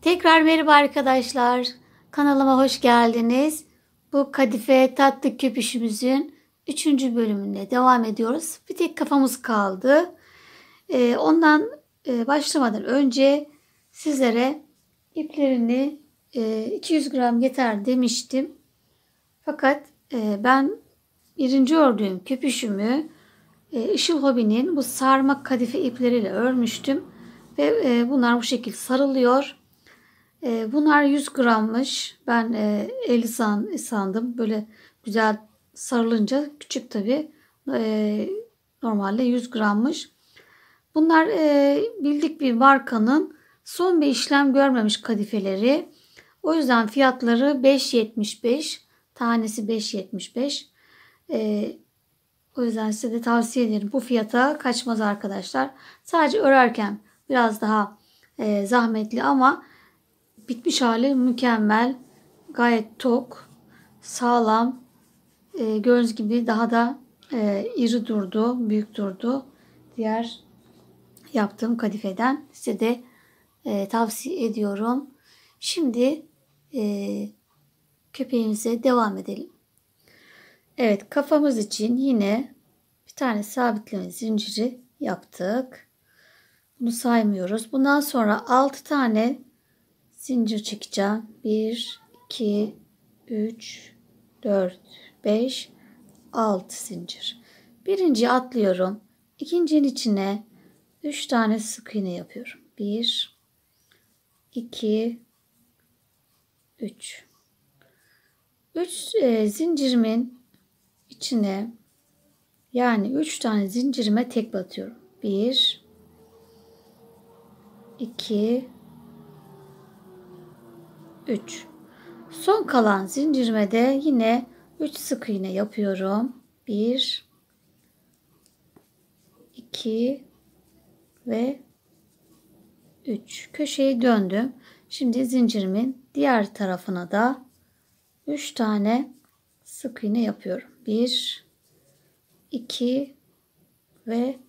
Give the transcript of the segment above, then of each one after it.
Tekrar merhaba arkadaşlar. Kanalıma hoş geldiniz. Bu kadife tatlı köpüşümüzün 3. bölümünde devam ediyoruz. Bir tek kafamız kaldı. Ondan başlamadan önce sizlere iplerini 200 gram yeter demiştim. Fakat ben birinci ördüğüm köpüşümü Işıl Hobby'nin bu sarma kadife ipleriyle örmüştüm. Ve bunlar bu şekilde sarılıyor. Bunlar 100 grammış. Ben 50 sandım. Böyle güzel sarılınca küçük tabii. Normalde 100 grammış. Bunlar bildik bir markanın son bir işlem görmemiş kadifeleri. O yüzden fiyatları 5.75. Tanesi 5.75. O yüzden size de tavsiye ederim. Bu fiyata kaçmaz arkadaşlar. Sadece örerken biraz daha zahmetli ama bitmiş hali mükemmel. Gayet tok, sağlam. Gördüğünüz gibi daha da iri durdu, büyük durdu. Diğer yaptığım kadifeden size de tavsiye ediyorum. Şimdi köpeğimize devam edelim. Evet, kafamız için yine bir tane sabitleme zinciri yaptık. Bunu saymıyoruz. Bundan sonra 6 tane zincir çekeceğim. 1, 2, 3, 4, 5, 6 zincir. Birinciyi atlıyorum. İkincinin içine 3 tane sık iğne yapıyorum. 1, 2, 3. 3 zincirimin içine, yani 3 tane zincirime tek batıyorum. 1, 2, 3. Son kalan zincirime de yine 3 sık iğne yapıyorum. 1, 2 ve 3. Köşeyi döndüm. Şimdi zincirimin diğer tarafına da 3 tane sık iğne yapıyorum. 1, 2 ve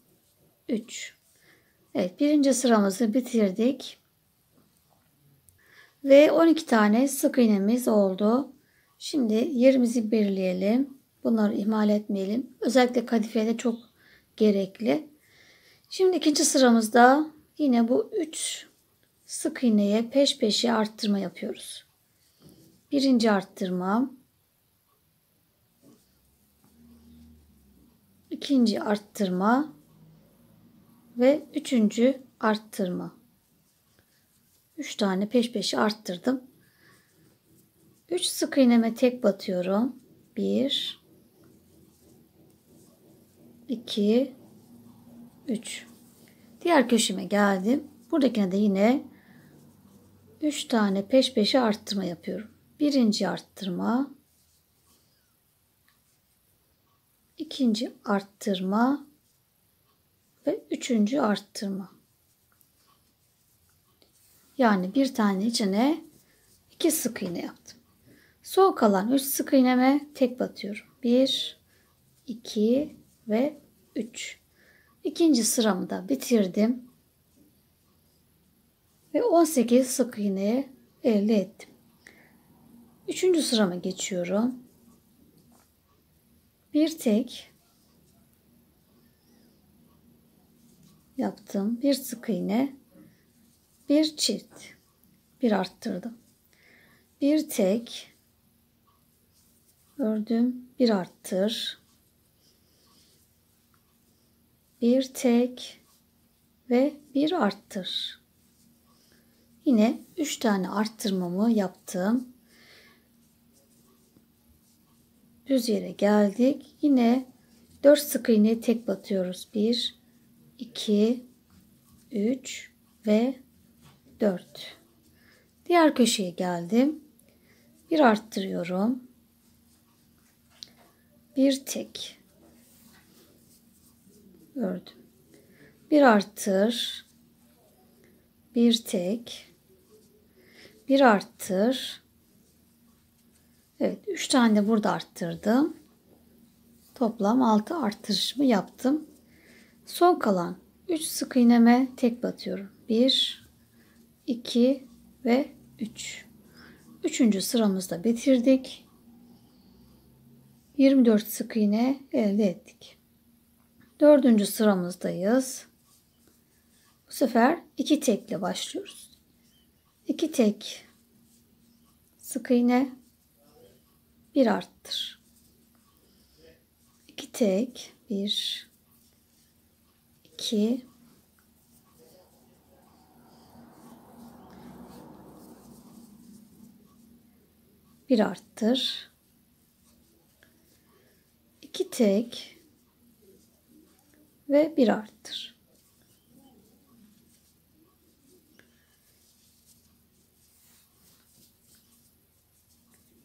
3. Evet, birinci sıramızı bitirdik. Ve 12 tane sık iğnemiz oldu. Şimdi yerimizi belirleyelim. Bunları ihmal etmeyelim. Özellikle kadifede çok gerekli. Şimdi ikinci sıramızda yine bu 3 sık iğneye peş peşe arttırma yapıyoruz. Birinci arttırma, ikinci arttırma ve üçüncü arttırma. 3 tane peş peşe arttırdım. 3 sık iğneme tek batıyorum. 1, 2, 3. Diğer köşeme geldim. Buradakine de yine 3 tane peş peşe arttırma yapıyorum. Birinci arttırma, ikinci arttırma ve üçüncü arttırma. Yani bir tane içine 2 sık iğne yaptım. Son kalan 3 sık iğneme tek batıyorum. 1, 2 ve 3. İkinci sıramı da bitirdim. Ve 18 sık iğne elde ettim. Üçüncü sırama geçiyorum. Bir tek yaptım. Bir sık iğne, bir çift, bir arttırdım. Bir tek ördüm, bir arttır, bir tek ve bir arttır. Yine 3 tane arttırmamı yaptım. Düz yere geldik. Yine 4 sık iğne tek batıyoruz. 1, 2, 3 ve 4. Diğer köşeye geldim. Bir arttırıyorum. Bir tek ördüm. Bir arttır. Bir tek. Bir arttır. Evet, 3 tane de burada arttırdım. Toplam 6 arttırışımı yaptım. Son kalan 3 sık iğneme tek batıyorum. 1, 2 ve 3. Üçüncü sıramızda bitirdik. 24 sık iğne elde ettik. Dördüncü sıramızdayız. Bu sefer 2 tekle başlıyoruz. 2 tek sık iğne, 1 arttır. 2 tek, 1, 2, 1 arttır. 2 tek ve 1 arttır.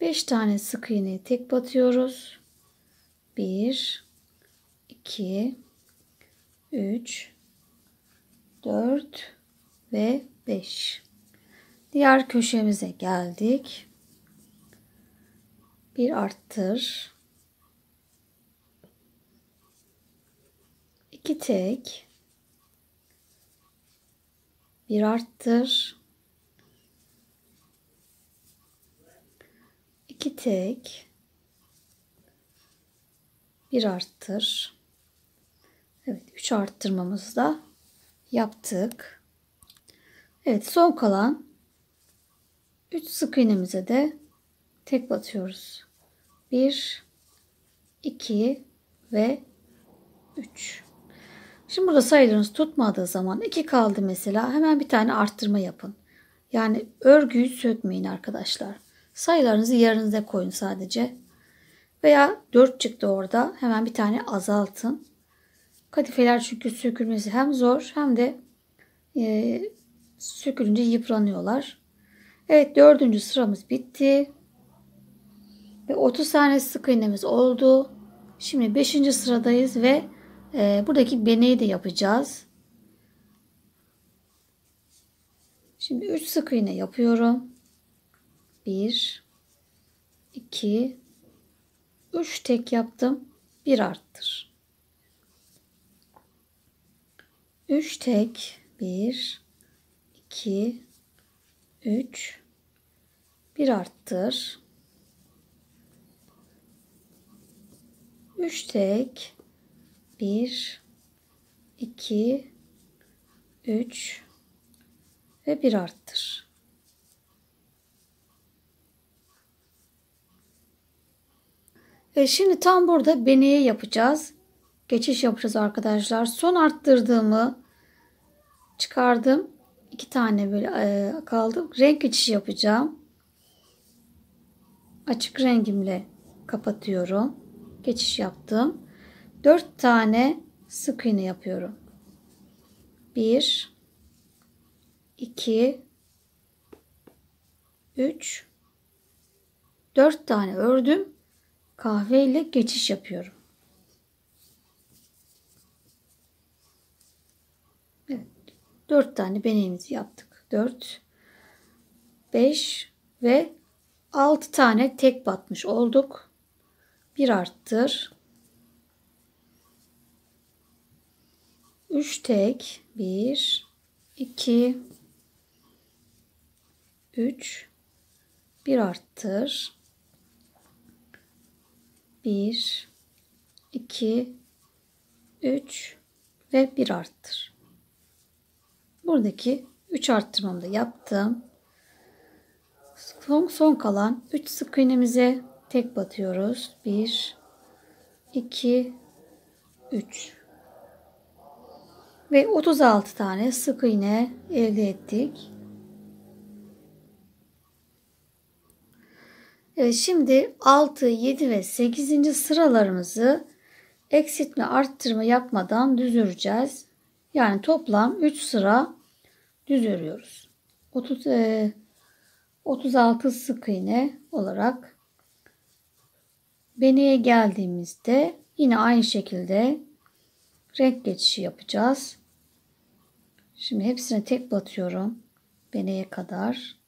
Beş tane sık iğneyi tek batıyoruz. 1, 2, 3, 4 ve 5. Diğer köşemize geldik. 1 arttır. 2 tek, 1 arttır. 2 tek, 1 arttır. Evet, 3 arttırmamızı da yaptık. Evet, son kalan 3 sık iğnemize de tek batıyoruz. 1, 2 ve 3. Şimdi burada sayılarınız tutmadığı zaman 2 kaldı mesela, hemen bir tane arttırma yapın. Yani örgüyü sökmeyin arkadaşlar. Sayılarınızı yerinize koyun sadece. Veya 4 çıktı orada, hemen bir tane azaltın. Kadifeler çünkü sökülmesi hem zor hem de sökülünce yıpranıyorlar. Evet, 4. sıramız bitti. Ve 30 tane sık iğnemiz oldu. Şimdi 5. sıradayız ve buradaki beneyi de yapacağız. Şimdi 3 sık iğne yapıyorum. 1, 2, 3 tek yaptım. 1 arttır. 3 tek, 1, 2, 3, 1 arttır. 3 tek, 1, 2, 3 ve 1 arttır. Şimdi tam burada beneye yapacağız. Geçiş yapacağız arkadaşlar. Son arttırdığımı çıkardım. 2 tane böyle kaldı. Renk geçişi yapacağım. Açık rengimle kapatıyorum. Geçiş yaptım. 4 tane sık iğne yapıyorum. 1, 2, 3, 4 tane ördüm. Kahve ile geçiş yapıyorum. Evet, 4 tane beneğimizi yaptık. 4, 5 ve 6 tane tek batmış olduk. 1 arttır. 3 tek, 1, 2, 3, 1 arttır. 1, 2, 3 ve 1 arttır. Buradaki 3 arttırmamı da yaptım. Son kalan 3 sık iğnemize tek batıyoruz. 1, 2, 3 ve 36 tane sık iğne elde ettik. Evet, şimdi 6, 7 ve 8. sıralarımızı eksiltme arttırma yapmadan düz öreceğiz. Yani toplam 3 sıra düz örüyoruz. 36 sık iğne olarak beneğe geldiğimizde yine aynı şekilde renk geçişi yapacağız. Şimdi hepsine tek batıyorum beneğe kadar.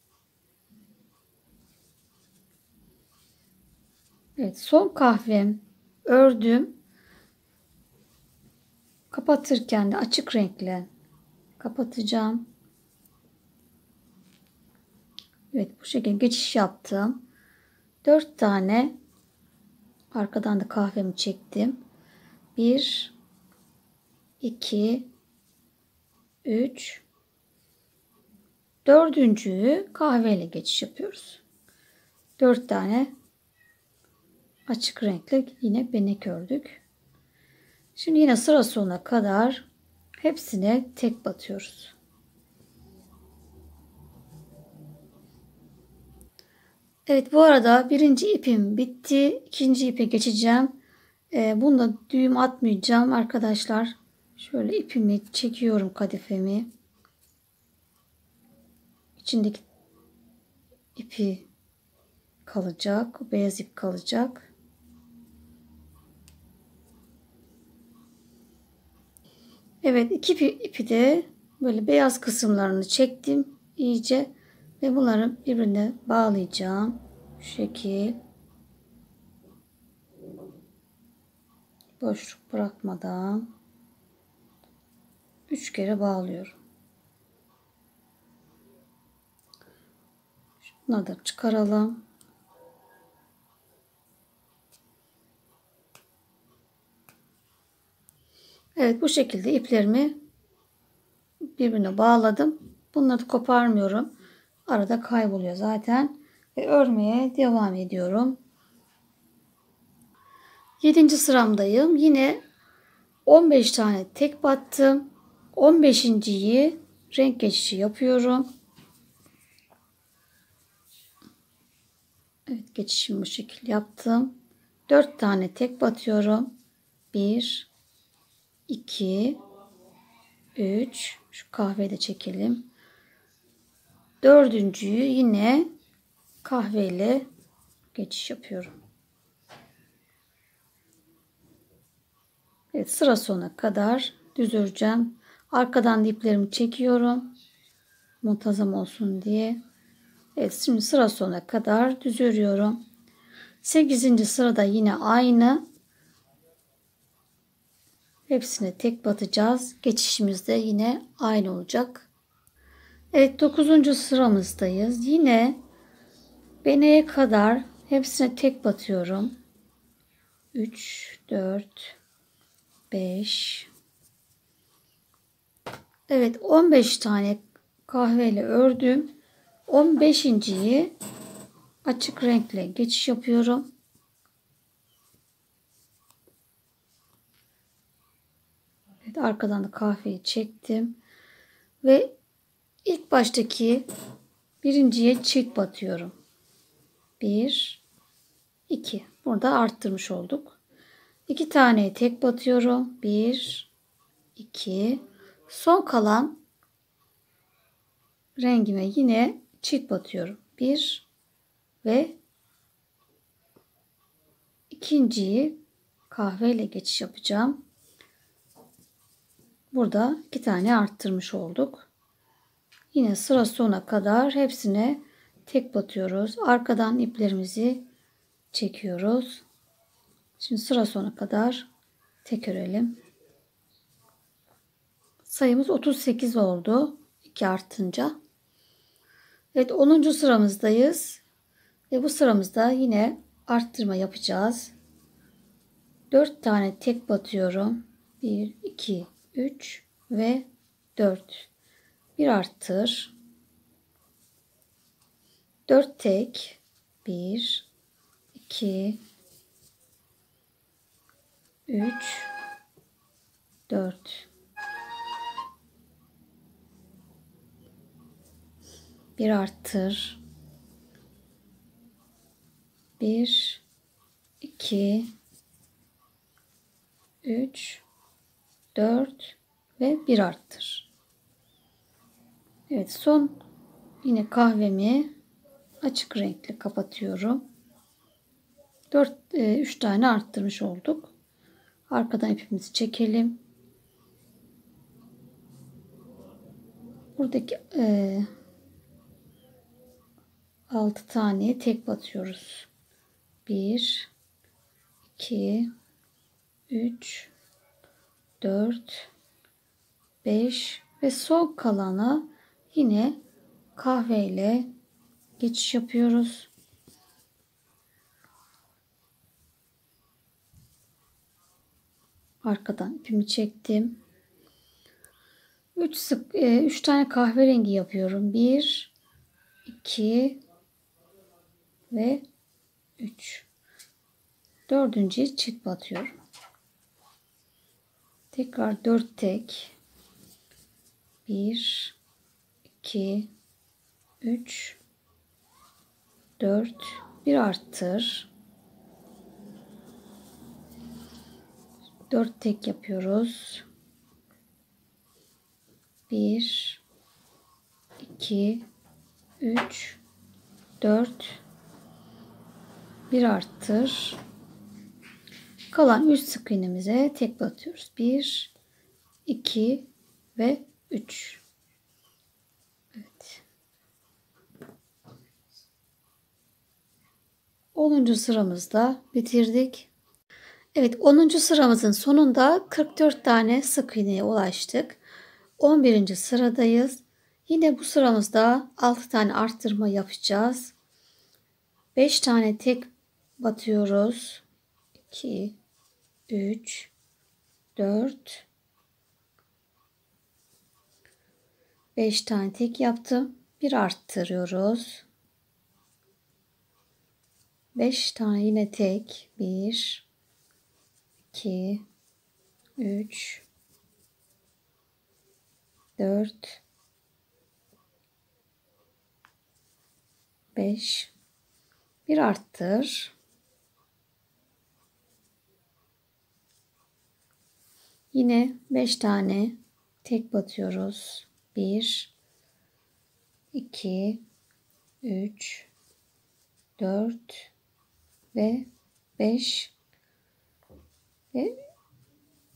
Evet, son kahvem ördüm. Kapatırken de açık renkle kapatacağım. Evet, bu şekilde geçiş yaptım. 4 tane arkadan da kahvemi çektim. 1 2 3 dördüncüyü kahveyle geçiş yapıyoruz. 4 tane açık renkli yine benek ördük. Şimdi yine sıra sonuna kadar hepsine tek batıyoruz. Evet, bu arada birinci ipim bitti. İkinci ipe geçeceğim. Bunda düğüm atmayacağım arkadaşlar. Şöyle ipimi çekiyorum, kadifemi. İçindeki ipi kalacak. Beyaz ip kalacak. Evet, iki ipi de böyle beyaz kısımlarını çektim iyice ve bunları birbirine bağlayacağım. Şu şekil. Boşluk bırakmadan 3 kere bağlıyorum. Bunları da çıkaralım. Evet, bu şekilde iplerimi birbirine bağladım. Bunları da koparmıyorum. Arada kayboluyor zaten. Ve örmeye devam ediyorum. 7. sıramdayım. Yine 15 tane tek battım. 15.yi renk geçişi yapıyorum. Evet, geçişimi bu şekilde yaptım. 4 tane tek batıyorum. 1 2 3, şu kahveyi de çekelim. Dördüncüyü yine kahveyle geçiş yapıyorum. Evet, sıra sonuna kadar düz öreceğim. Arkadan da iplerimi çekiyorum. Muntazam olsun diye. Evet, şimdi sıra sonuna kadar düz örüyorum. 8. sırada yine aynı. Hepsine tek batacağız. Geçişimiz de yine aynı olacak. Evet, 9. sıramızdayız. Yine beneğe kadar hepsine tek batıyorum. 3, 4, 5. Evet, 15 tane kahveyle ördüm. 15.yi açık renkle geçiş yapıyorum. Evet, arkadan da kahveyi çektim. Ve ilk baştaki birinciye çift batıyorum. 1, 2. Burada arttırmış olduk. 2 tane tek batıyorum. 1, 2. Son kalan rengime yine çift batıyorum. 1 ve ikinciyi kahveyle geçiş yapacağım. Burada 2 tane arttırmış olduk. Yine sıra sona kadar hepsine tek batıyoruz. Arkadan iplerimizi çekiyoruz. Şimdi sıra sona kadar tek örelim. Sayımız 38 oldu. 2 artınca. Evet, 10. sıramızdayız. Ve bu sıramızda yine arttırma yapacağız. 4 tane tek batıyorum. 1, 2, 3 ve 4. Bir arttır. 4 tek. 1, 2, 3, 4. Bir arttır. 1, 2, 3, 4 ve bir arttır. Evet, son yine kahvemi açık renkle kapatıyorum. 3 tane arttırmış olduk. Arkadan ipimizi çekelim. Buradaki 6 taneye tek batıyoruz. 1, 2, 3, 4, 5 ve son kalana yine kahveyle geçiş yapıyoruz. Arkadan ipimi çektim. 3 tane kahverengi yapıyorum. 1, 2 ve 3. Dördüncüye çift batıyorum. Tekrar 4 tek. 1, 2, 3, 4. Bir arttır. 4 tek yapıyoruz. 1, 2, 3, 4. Bir arttır. Kalan 3 sık iğnemize tek batıyoruz. 1, 2 ve 3. Evet. 10. sıramızda bitirdik. Evet, 10. sıramızın sonunda 44 tane sık iğneye ulaştık. 11. sıradayız. Yine bu sıramızda 6 tane arttırma yapacağız. 5 tane tek batıyoruz. 2, 3, 4, 5 tane tek yaptım. Bir arttırıyoruz. 5 tane yine tek. 1, 2, 3, 4, 5. Bir arttır. Yine 5 tane tek batıyoruz. 1, 2, 3, 4 ve 5 ve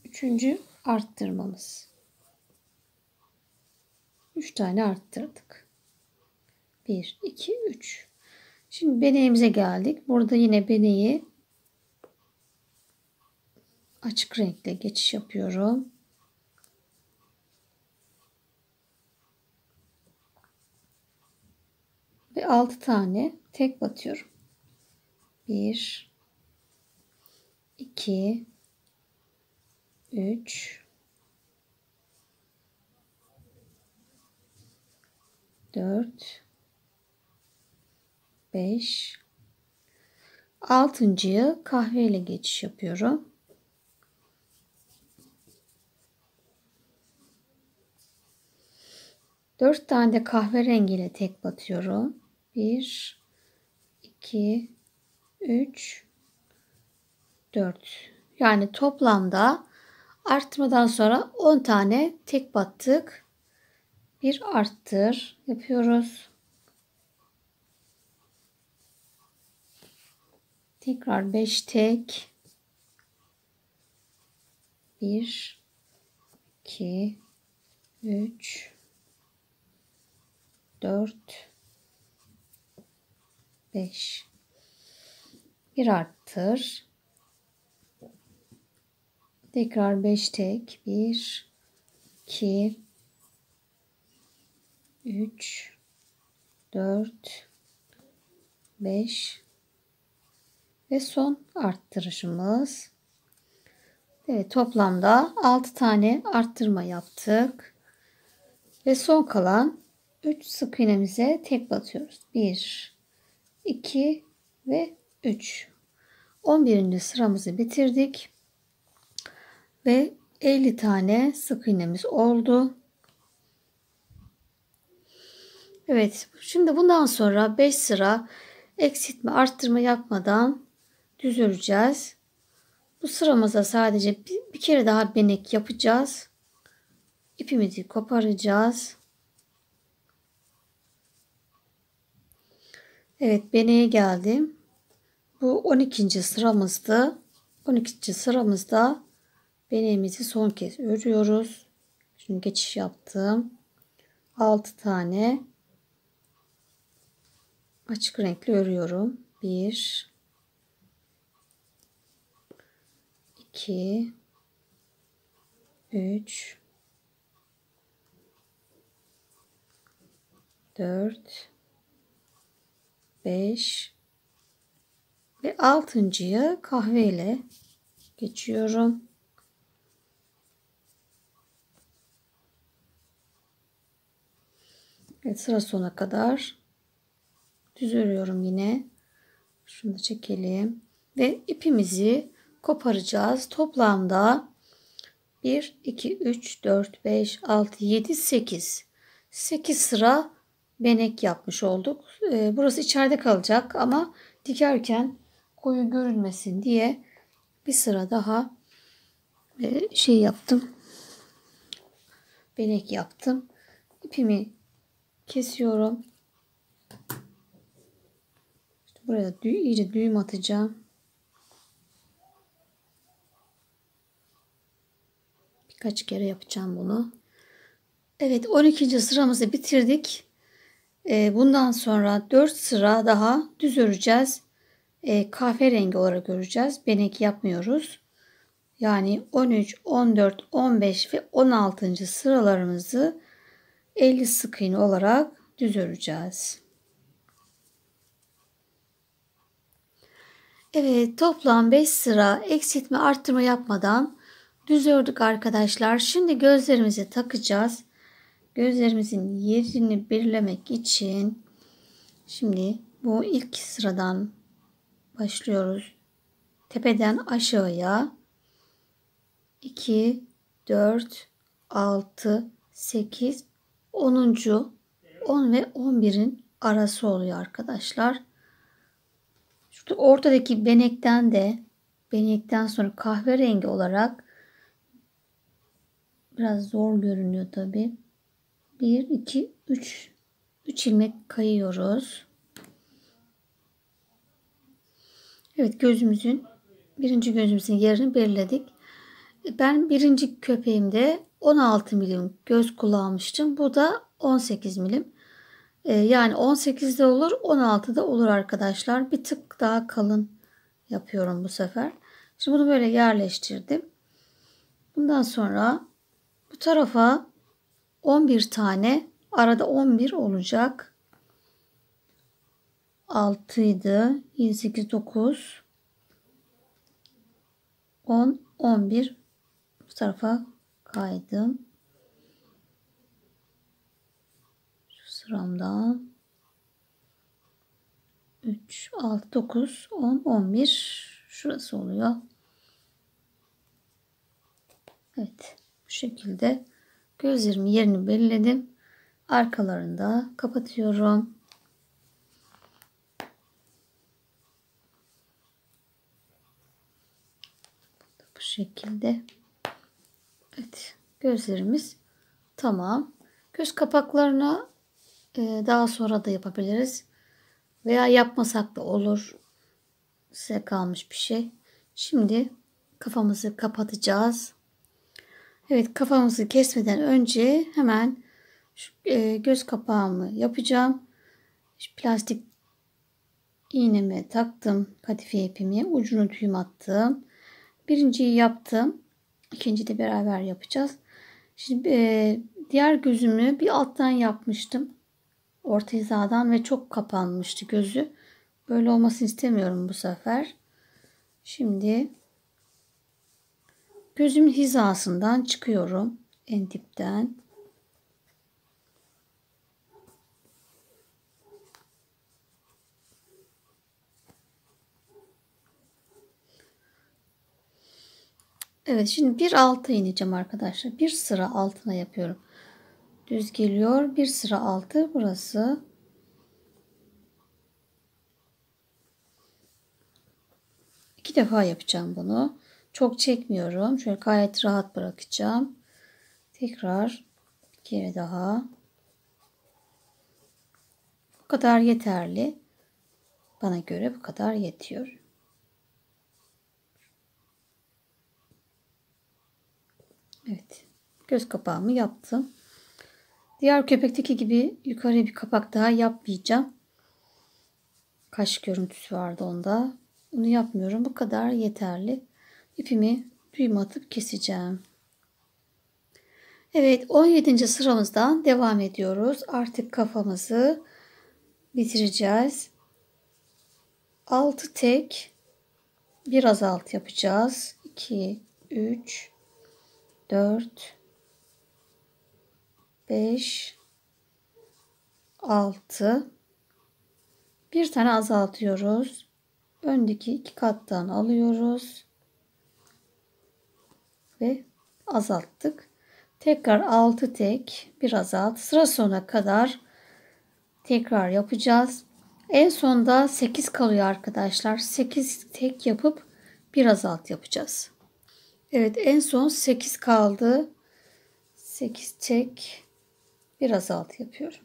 3. arttırmamız. 3 tane arttırdık. 1, 2, 3. Şimdi beneğimize geldik. Burada yine beneği açık renkle geçiş yapıyorum. Ve 6 tane tek batıyorum. 1, 2, 3, 4, 5, 6.'yı kahveyle geçiş yapıyorum. Dört tane de kahverengiyle tek batıyorum. 1, 2, 3, 4. Yani toplamda artmadan sonra 10 tane tek battık. Bir arttır yapıyoruz. Tekrar 5 tek. 1, 2, 3, 4, 5. Bir arttır. Tekrar 5 tek. 1, 2, 3, 4, 5 ve son arttırışımız. Evet, toplamda 6 tane arttırma yaptık. Ve son kalan 3 sık iğnemize tek batıyoruz. 1, 2 ve 3. 11. sıramızı bitirdik. Ve 50 tane sık iğnemiz oldu. Evet, şimdi bundan sonra 5 sıra eksiltme arttırma yapmadan düz öreceğiz. Bu sıramıza sadece bir kere daha benek yapacağız. İpimizi koparacağız. Evet, beneğe geldim. Bu 12. sıramızdı. 12. sıramızda beneğimizi son kez örüyoruz. Şimdi geçiş yaptım. 6 tane açık renkli örüyorum. 1, 2, 3, 4, 5 ve 6.'yı kahveyle geçiyorum. Evet, sıra sona kadar düz örüyorum yine. Şunu da çekelim ve ipimizi koparacağız. Toplamda 1 2 3 4 5 6 7 8 sıra benek yapmış olduk. Burası içeride kalacak ama dikerken koyu görünmesin diye bir sıra daha şey yaptım. Benek yaptım. İpimi kesiyorum. İşte buraya iyice düğüm atacağım. Birkaç kere yapacağım bunu. Evet, 12. sıramızı bitirdik. Bundan sonra 4 sıra daha düz öreceğiz. Kahverengi olarak öreceğiz. Benek yapmıyoruz. Yani 13, 14, 15 ve 16. sıralarımızı 50 sık iğne olarak düz öreceğiz. Evet, toplam 5 sıra eksiltme arttırma yapmadan düz ördük arkadaşlar. Şimdi gözlerimizi takacağız. Gözlerimizin yerini belirlemek için şimdi bu ilk sıradan başlıyoruz. Tepeden aşağıya 2, 4, 6, 8, 10. 10 ve 11'in arası oluyor arkadaşlar. Şurada ortadaki benekten sonra kahverengi olarak biraz zor görünüyor tabi. 1, 2, 3. 3 ilmek kayıyoruz. Evet, birinci gözümüzün yerini belirledik. Ben birinci köpeğimde 16 milim göz kullanmıştım. Bu da 18 milim. Yani 18'de olur, 16'da olur arkadaşlar. Bir tık daha kalın yapıyorum bu sefer. Şimdi bunu böyle yerleştirdim. Bundan sonra bu tarafa 11 tane, arada 11 olacak. 6 idi. 7, 8, 9, 10, 11 bu tarafa kaydım. Şu sıramdan 3, 6, 9, 10, 11 şurası oluyor. Evet, bu şekilde gözlerimin yerini belirledim. Arkalarını da kapatıyorum. Bu şekilde. Evet, gözlerimiz tamam. Göz kapaklarına daha sonra da yapabiliriz. Veya yapmasak da olur. Size kalmış bir şey. Şimdi kafamızı kapatacağız. Evet, kafamızı kesmeden önce hemen şu, göz kapağımı yapacağım. Şu plastik iğnemi taktım. Kadife ipimi. Ucunu düğüm attım. Birinciyi yaptım. İkinciyi de beraber yapacağız. Şimdi diğer gözümü bir alttan yapmıştım. Orta hizadan ve çok kapanmıştı gözü. Böyle olmasını istemiyorum bu sefer. Şimdi gözümün hizasından çıkıyorum. En dipten. Evet, şimdi bir alta ineceğim arkadaşlar. Bir sıra altına yapıyorum. Düz geliyor. Bir sıra altı burası. İki defa yapacağım bunu. Çok çekmiyorum. Şöyle gayet rahat bırakacağım. Tekrar bir kere daha. Bu kadar yeterli. Bana göre bu kadar yetiyor. Evet. Göz kapağımı yaptım. Diğer köpekteki gibi yukarıya bir kapak daha yapmayacağım. Kaş görüntüsü vardı onda. Bunu yapmıyorum. Bu kadar yeterli. İpimi düğüm atıp keseceğim. Evet, 17. sıramızdan devam ediyoruz. Artık kafamızı bitireceğiz. 6 tek bir azalt yapacağız. 2, 3, 4, 5, 6. Bir tane azaltıyoruz. Öndeki 2 kattan alıyoruz. Ve azalttık. Tekrar 6 tek bir azalt. Sıra sonuna kadar tekrar yapacağız. En sonda 8 kalıyor arkadaşlar. 8 tek yapıp bir azalt yapacağız. Evet, en son 8 kaldı. 8 tek bir azalt yapıyorum.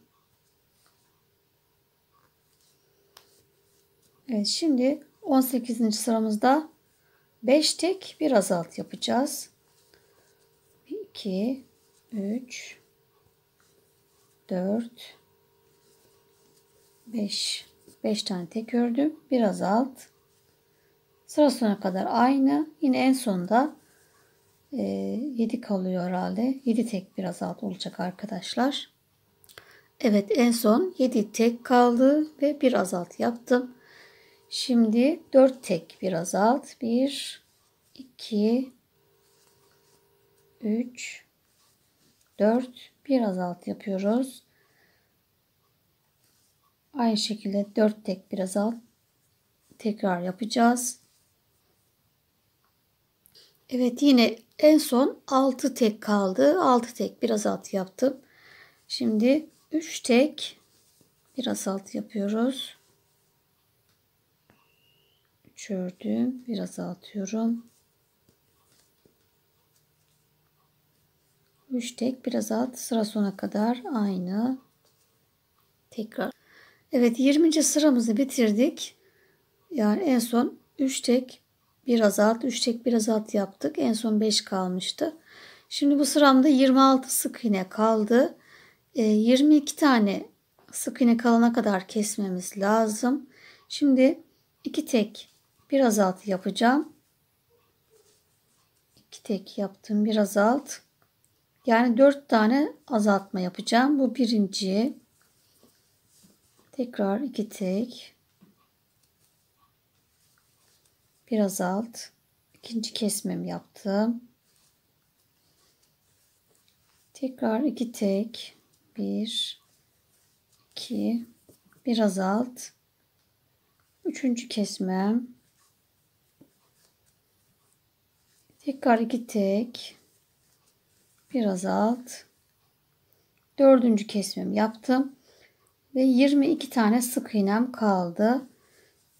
Evet, şimdi 18. sıramızda 5 tek bir azalt yapacağız. 2, 3, 4, 5. 5 tane tek ördüm. Bir azalt. Sıra sonuna kadar aynı. Yine en sonda 7 kalıyor herhalde. 7 tek bir azalt olacak arkadaşlar. Evet, en son 7 tek kaldı ve bir azalt yaptım. Şimdi 4 tek bir azalt. 1, 2, 3, 4 bir azalt yapıyoruz. Aynı şekilde 4 tek bir azalt tekrar yapacağız. Evet, yine en son 6 tek kaldı. 6 tek bir azalt yaptım. Şimdi 3 tek bir azalt yapıyoruz. 3 ördüm. Bir azaltıyorum. 3 tek bir azalt. Sıra sona kadar aynı. Tekrar. Evet, 20. sıramızı bitirdik. Yani en son 3 tek bir azalt, 3 tek bir azalt yaptık. En son 5 kalmıştı. Şimdi bu sıramda 26 sık iğne kaldı. 22 tane sık iğne kalana kadar kesmemiz lazım. Şimdi 2 tek bir azalt yapacağım. 2 tek yaptım, bir azalt. Yani 4 tane azaltma yapacağım. Bu birinci. Tekrar 2 tek. Bir azalt. İkinci kesmemi yaptım. Tekrar 2 tek. 1, 2, bir azalt. Üçüncü kesmem. Tekrar 2 tek. Bir azalt. Dördüncü kesmemi yaptım. Ve 22 tane sık iğnem kaldı.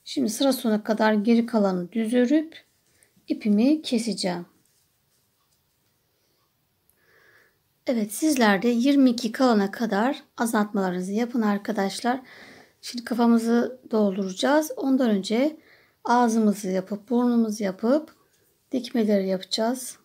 Şimdi sıra sonuna kadar geri kalanı düz örüp ipimi keseceğim. Evet, sizler de 22 kalana kadar azaltmalarınızı yapın arkadaşlar. Şimdi kafamızı dolduracağız. Ondan önce ağzımızı yapıp burnumuzu yapıp dikmeleri yapacağız.